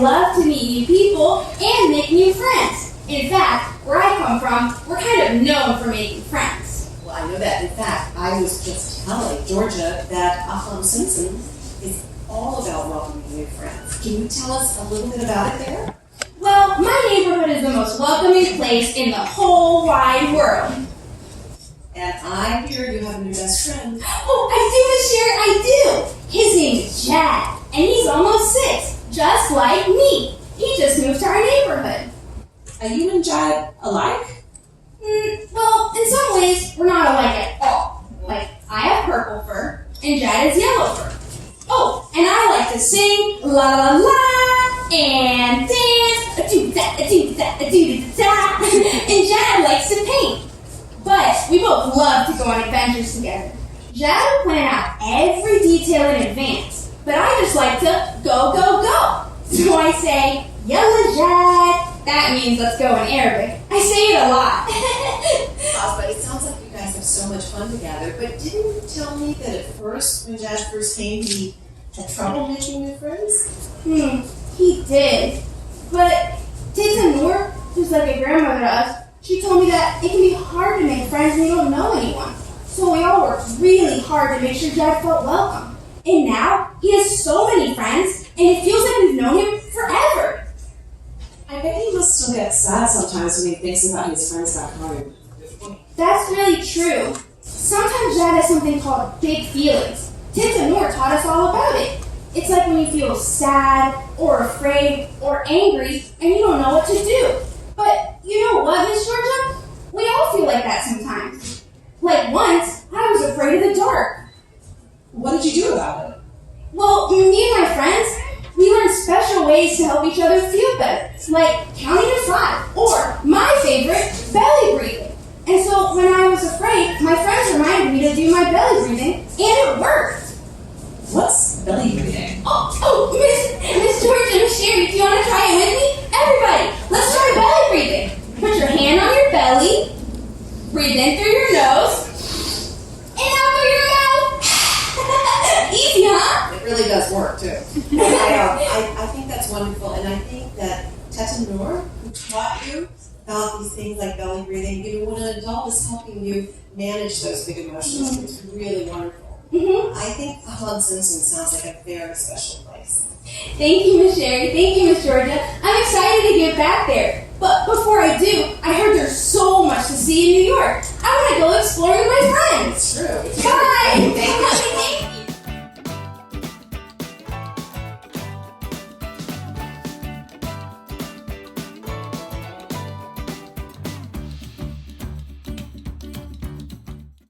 love to meet new people and make new friends. In fact, where I come from, we're kind of known for making friends. Well, I know that. In fact, I was just telling Georgia that Ahlan Simsim is all about welcoming new friends. Can you tell us a little bit about it there? Well, my neighborhood is the most welcoming place in the whole wide world. And I hear you have a new best friend. Oh, I do, Miss Sherri, I do. His name is Chad, and he's almost 6, just like me. He just moved to our neighborhood. Are you and Jad alike? Well, in some ways, we're not alike at all. Like, I have purple fur, and Jad has yellow fur. Oh, and I like to sing la la la and dance a-doo-da, a-doo-da, a-doo-da-da. And Jad likes to paint. But we both love to go on adventures together. Jad will plan out every detail in advance, but I just like to go, go, go. So I say, Yalla Jad. That means let's go in Arabic. I say it a lot. But it sounds like you guys have so much fun together. But didn't you tell me that at first, when Jad first came, he had trouble making new friends? He did. But Tita Noor, who's like a grandmother to us, she told me that it can be hard to make friends when you don't know anyone. So we all worked really hard to make sure Jad felt welcome. And now, he has so many friends, and it feels like we've known him forever. I bet he must still get sad sometimes when he thinks about his friends back home. That's really true. Sometimes Jad has something called big feelings. Tita Noor taught us all about it. It's like when you feel sad, or afraid, or angry, and you don't know what to do. But you know what, Miss Georgia? We all feel like that sometimes. Like once, I was afraid of the dark. What did you do about it? Well, me and my friends, we learned special ways to help each other feel better, like counting to 5, or my favorite, belly breathing. And so when I was afraid, my friends reminded me to do my belly breathing, and it worked. What's belly breathing? Oh, Miss Georgia, Miss Sherri, do you want to try it with me? Everybody, let's try belly breathing. Put your hand on your belly, breathe in through your nose, and out through your mouth. Easy, huh? It really does work, too. I think that's wonderful, and I think that Tita Noor, who taught you about these things like belly breathing, when an adult is helping you manage those big emotions, it's really wonderful. I think Ahlan Simsim sounds like a very special place. Thank you, Miss Sherri. Thank you, Miss Georgia. I'm excited to get back there. But before I do, I heard there's so much to see in New York. I want to go explore with my friends. It's true. Bye. Thank